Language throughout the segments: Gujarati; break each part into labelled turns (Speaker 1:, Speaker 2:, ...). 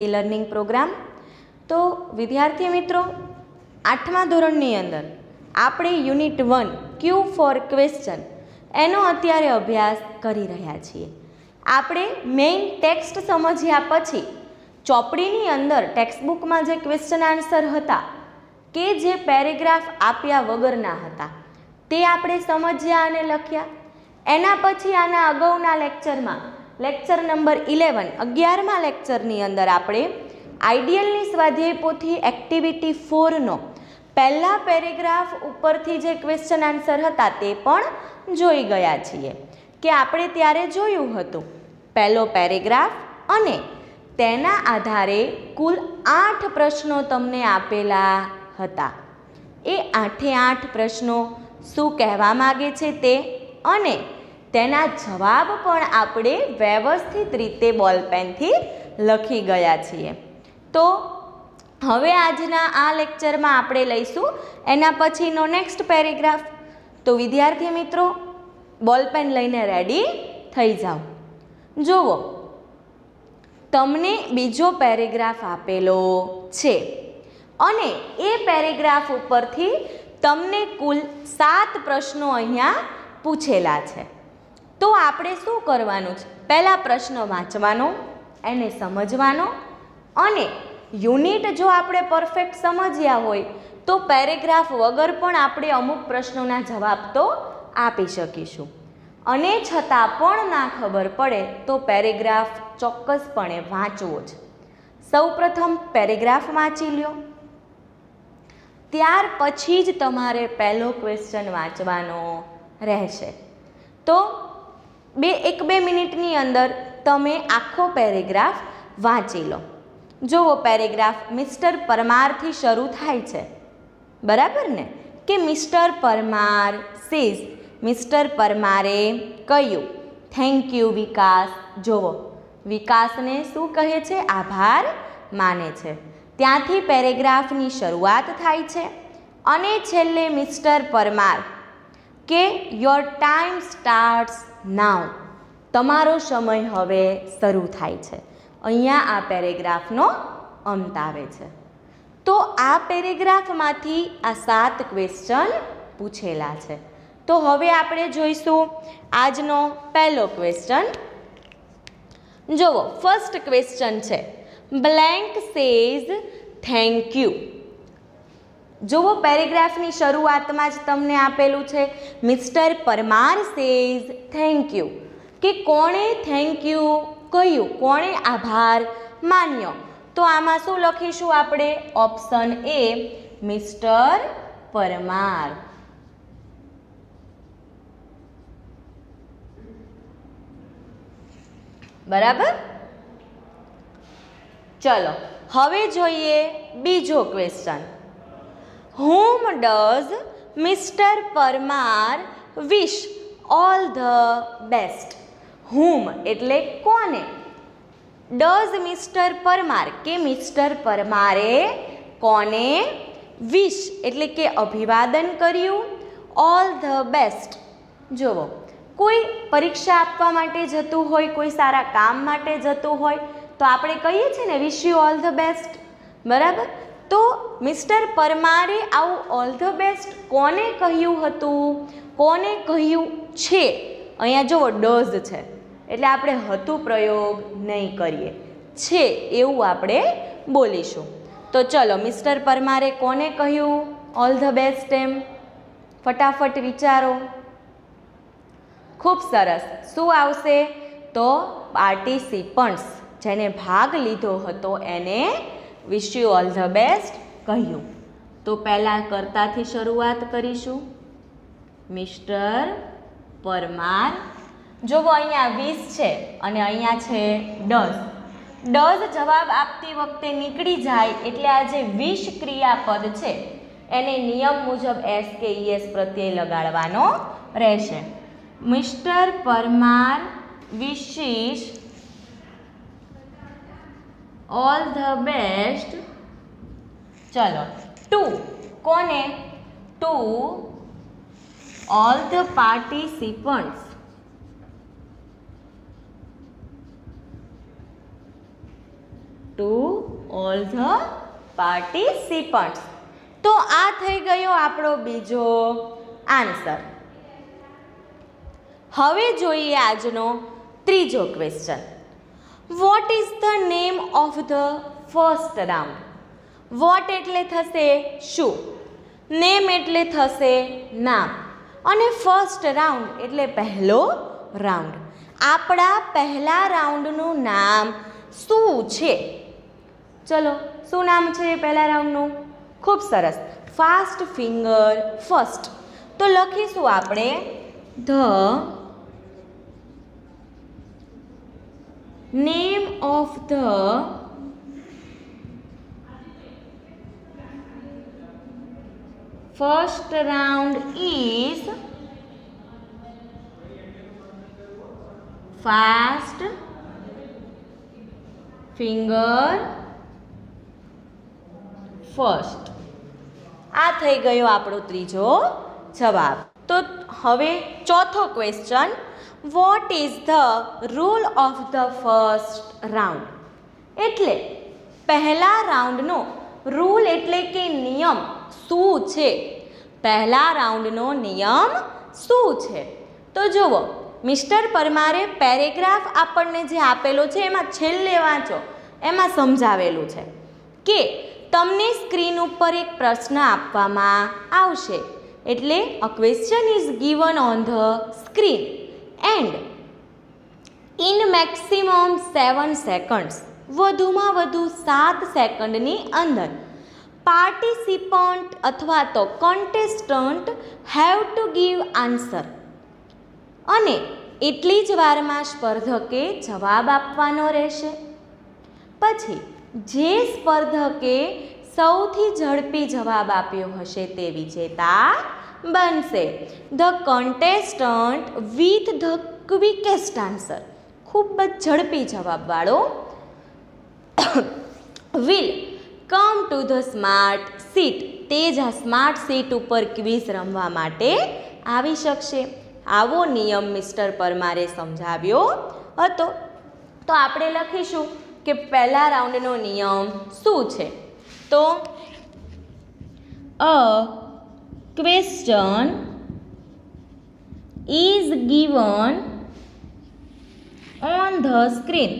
Speaker 1: Learning programme. तो विद्यार्थी मित्रों, 8मा धोरणनी अंदर આપણે યુનિટ 1 ક્યુ ફોર ક્વેશ્ચન એનો અત્યારે અભ્યાસ કરી રહ્યા છીએ। આપણે મેઇન ટેક્સ્ટ સમજ્યા પછી ચોપડીની અંદર ટેક્સ્ટબુકમાં જે ક્વેશ્ચન આન્સર હતા કે જે પેરેગ્રાફ આપ્યા વગરના હતા તે આપણે સમજ્યા અને લખ્યા। એના પછી આના અગાઉના લેક્ચરમાં લેક્ચર નંબર 11મા લેક્ચરની અંદર આપણે આઈડિયલની સ્વાધ્યાય પોથી એક્ટિવિટી 4નો પહેલા પેરેગ્રાફ ઉપરથી જે ક્વેશ્ચન આન્સર હતા તે પણ જોઈ ગયા છીએ કે આપણે ત્યારે જોયું હતું પહેલો પેરેગ્રાફ અને તેના આધારે કુલ 8 પ્રશ્નો તમને આપેલા હતા। એ 8 પ્રશ્નો શું કહેવા માગે છે તે અને તેના જવાબ પણ આપણે વ્યવસ્થિત રીતે બોલપેનથી લખી ગયા છીએ। તો હવે આજના આ લેક્ચરમાં આપણે લઈશું એના પછીનો નેક્સ્ટ પેરેગ્રાફ। તો વિદ્યાર્થી મિત્રો, બોલપેન લઈને રેડી થઈ જાઓ। જુઓ, તમને બીજો પેરેગ્રાફ આપેલો છે અને એ પેરેગ્રાફ ઉપરથી તમને કુલ 7 પ્રશ્નો અહીંયા પૂછેલા છે। તો આપણે શું કરવાનું છે? પહેલા પ્રશ્ન વાંચવાનો, એને સમજવાનો અને યુનિટ જો આપણે પરફેક્ટ સમજ્યા હોય તો પેરેગ્રાફ વગર પણ આપણે અમુક પ્રશ્નોના જવાબ તો આપી શકીશું। અને છતાં પણ ના ખબર પડે તો પેરેગ્રાફ ચોક્કસપણે વાંચવો જ। સૌપ્રથમ પેરેગ્રાફ વાંચી લ્યો, ત્યાર પછી જ તમારે પહેલો ક્વેશ્ચન વાંચવાનો રહેશે। તો 1-2 મિનિટની અંદર તમે આખો પેરેગ્રાફ વાંચી લો। જુઓ, પેરેગ્રાફ મિસ્ટર પરમારથી શરૂ થાય છે, બરાબર ને? કે મિસ્ટર પરમાર સેઝ, મિસ્ટર પરમારે કહ્યું થેન્ક યુ વિકાસ। જુઓ, વિકાસને શું કહે છે? આભાર માને છે। ત્યાંથી પેરેગ્રાફની શરૂઆત થાય છે અને છેલ્લે મિસ્ટર પરમાર કે યોર ટાઈમ સ્ટાર્ટ્સ નાઉ, તમારો સમય હવે શરૂ થાય છે। અહીંયા આ પેરેગ્રાફનો અંત આવે છે। તો આ પેરેગ્રાફમાંથી આ 7 ક્વેશ્ચન પૂછેલા છે। તો હવે આપણે જોઈશું આજનો પહેલો ક્વેશ્ચન। જુઓ, ફર્સ્ટ ક્વેશ્ચન છે બ્લેન્ક સેઝ થેન્ક યુ। જુઓ, પેરેગ્રાફની શરૂઆતમાં જ તમને આપેલું છે mister Parmar says thank you, કે કોણે થેન્ક યુ કહ્યું, કોણે આભાર માન્યો। તો આમાં શું લખીશું આપણે? Option A, mister Parmar. બરાબર? ચલો હવે જોઈએ બીજો question. whom does Mr. Parmar wish all the best? whom એટલે કોને? does Mr. પરમાર કે મિસ્ટર પરમારે કોને વિશ એટલે કે અભિવાદન કર્યું, ઓલ ધ બેસ્ટ। જુઓ, કોઈ પરીક્ષા આપવા માટે જતું હોય, કોઈ સારા કામ માટે જતું હોય તો આપણે કહીએ છીએ ને wish you all the best, બરાબર? તો મિસ્ટર પરમારે આવું ઓલ ધ બેસ્ટ કોને કહ્યું હતું, કોને કહ્યું છે? અહીંયા જુઓ ડઝ છે એટલે આપણે હતું પ્રયોગ નહીં કરીએ, છે એવું આપણે બોલીશું। તો ચલો, મિસ્ટર પરમારે કોને કહ્યું ઓલ ધ બેસ્ટ એમ? ફટાફટ વિચારો। ખૂબ સરસ, શું આવશે? તો પાર્ટિસિપન્ટ્સ, જેને ભાગ લીધો હતો એને wish you all the best કહ્યું। તો પહેલાં કર્તાથી શરૂઆત કરીશું, મિસ્ટર પરમાર। જુઓ, અહીંયા વિશ છે અને અહીંયા છે ડઝ। ડઝ જવાબ આપતી વખતે નીકળી જાય એટલે આ જે વિશ ક્રિયાપદ છે એને નિયમ મુજબ એસ કે ઈએસ પ્રત્યય લગાડવાનો રહેશે। Mister Parmar wishes all the best, ચલો ટુ કોને? To all the participants. To all the participants. તો આ થઈ ગયો આપણો બીજો આન્સર. હવે જોઈએ આજનો ત્રીજો question. What is the name of the first round? What એટલે થશે શું, નેમ એટલે થશે નામ, અને ફર્સ્ટ રાઉન્ડ એટલે પહેલો રાઉન્ડ. આપણા પહેલા રાઉન્ડનું નામ શું છે? ચલો, શું નામ છે પહેલા રાઉન્ડનું? ખૂબ સરસ, ફાસ્ટ ફિંગર ફર્સ્ટ. તો લખીશું આપણે the name of the first round is fast finger first. આ થઈ ગયો આપણો ત્રીજો જવાબ. તો હવે ચોથો question. What is the rule of the first round? એટલે પહેલા રાઉન્ડનો રૂલ એટલે કે નિયમ શું છે? પહેલા રાઉન્ડનો નિયમ શું છે? તો જુઓ, મિસ્ટર પરમારે પેરેગ્રાફ આપણને જે આપેલો છે એમાં છેલ્લે વાંચો, એમાં સમજાવેલું છે કે તમને સ્ક્રીન ઉપર એક પ્રશ્ન આપવામાં આવશે. એટલે a question is given on the screen and in maximum 7 seconds, વધુમાં વધુ 7 સેકન્ડની અંદર પાર્ટિસિપન્ટ અથવા તો કોન્ટેસ્ટન્ટ હેવ ટુ ગીવ આન્સર. અને એટલી જ વારમાં સ્પર્ધકે જવાબ આપવાનો રહેશે. પછી જે સ્પર્ધકે સૌથી ઝડપી જવાબ આપ્યો હશે તે વિજેતા બનશે. The contestant with the quickest answer, ખૂબ જ ઝડપી જવાબવાળો will come to the smart seat, તે જ આ સ્માર્ટ સીટ ઉપર ક્વિઝ રમવા માટે આવી શકશે. આવો નિયમ મિસ્ટર પરમારે સમજાવ્યો હતો. તો આપણે લખીશું કે પહેલા રાઉન્ડનો નિયમ શું છે? તો a question is given on the screen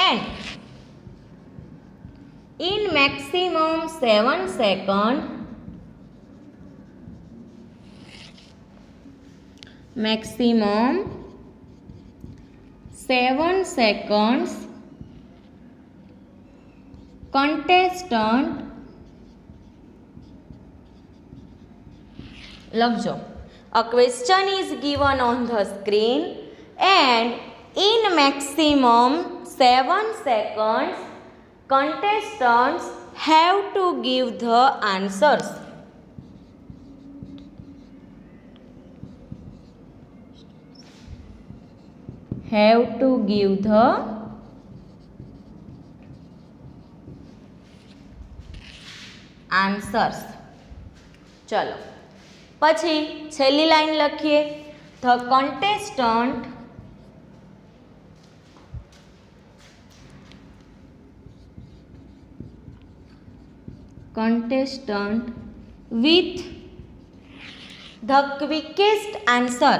Speaker 1: and in maximum 7 seconds contestant લખજો. A question is given on the screen and in maximum 7 seconds contestants have to give the answers. Have to give the answers. ચલો, પછી છેલ્લી લાઈન લખીએ. The contestant with the quickest answer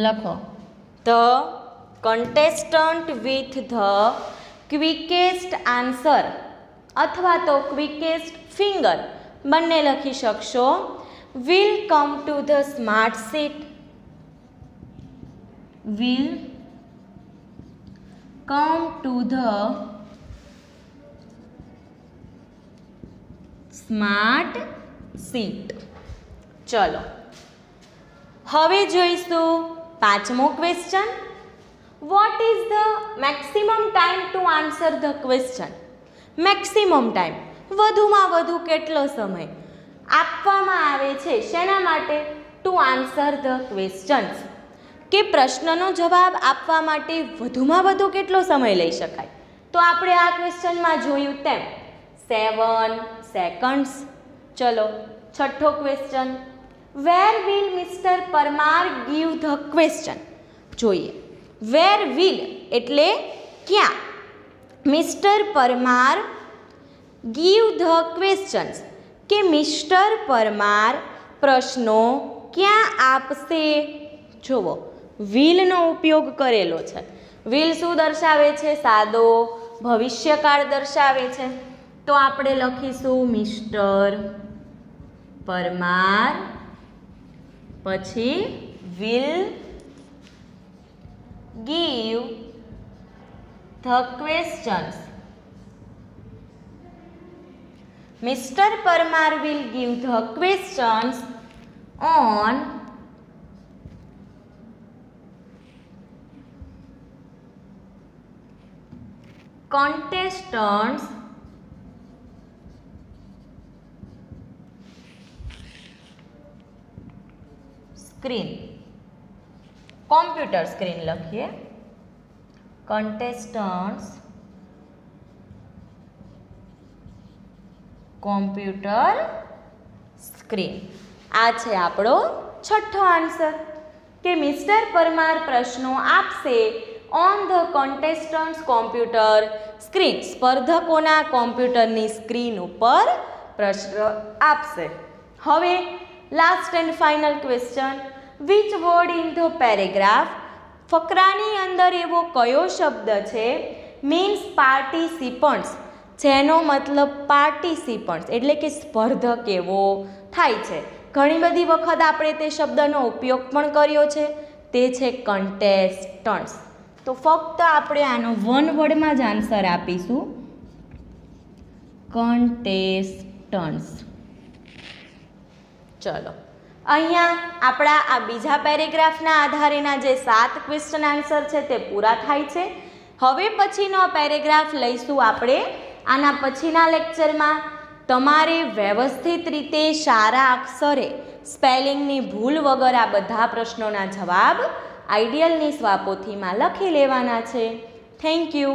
Speaker 1: લખો. The contestant with the quickest answer અથવા તો quickest finger બંને લખી શકશો. will come to the smart seat, will come to the smart seat. ચલો, હવે જોઈશું પાંચમો question. What is the maximum time to answer the question? Maximum time, વધુમાં વધુ કેટલો સમય આપવામાં આવે છે શેના માટે? ટુ આન્સર ધ ક્વેશ્ચન્સ, કે પ્રશ્નનો જવાબ આપવા માટે વધુમાં વધુ કેટલો સમય લઈ શકાય? તો આપણે આ ક્વેશ્ચનમાં જોયું તેમ 7 સેકન્ડ્સ. ચલો, छठो question, where will mister Parmar give the question. જોઈએ વેર વિલ એટલે ક્યાં, mister Parmar give the questions કે મિસ્ટર પરમાર પ્રશ્નો ક્યાં આપશે। જુઓ વિલનો ઉપયોગ કરેલો છે। વિલ શું દર્શાવે છે? સાદો ભવિષ્યકાળ દર્શાવે છે। તો આપણે લખીશું મિસ્ટર પરમાર પછી will give the questions. Mr. Parmar will give the questions on contestants screen. Computer screen लखीए, contestants कॉम्प्यूटर स्क्रीन। आ छे आपणो छठो आंसर के मिस्टर परमार प्रश्नों आपसे on the contestants computer screen, स्पर्धकोना कॉम्प्यूटरनी स्क्रीन पर प्रश्न आपसे। हवे last and final question, which word in the paragraph, फकरानी अंदर एवो कयो शब्द छे मीन्स पार्टिसिपंट्स, जेनो मतलब पार्टिसिपंट्स एटले के स्पर्धक एवो थाय छे। घणी बधी वखत आपणे ते शब्दनो उपयोग पण कर्यो छे, ते छे कंटेस्टन्ट्स। तो फक्त आपणे आनो वन वर्डमां ज आंसर आपीशुं, कंटेस्टन्ट्स। चलो अहींया आपणा आ बीजा पेरेग्राफना आधारेना जे 7 क्वेश्चन आंसर छे ते पूरा थाय छे। हवे पछीनो पेरेग्राफ लईशुं आपणे आना पछीना लेक्चरमां। तमारे व्यवस्थित रीते सारा अक्षरे स्पेलिंगनी भूल वगर आ बधा प्रश्नोना जवाब आइडियलनी स्वापोथीमां लखी लेवाना छे। Thank you.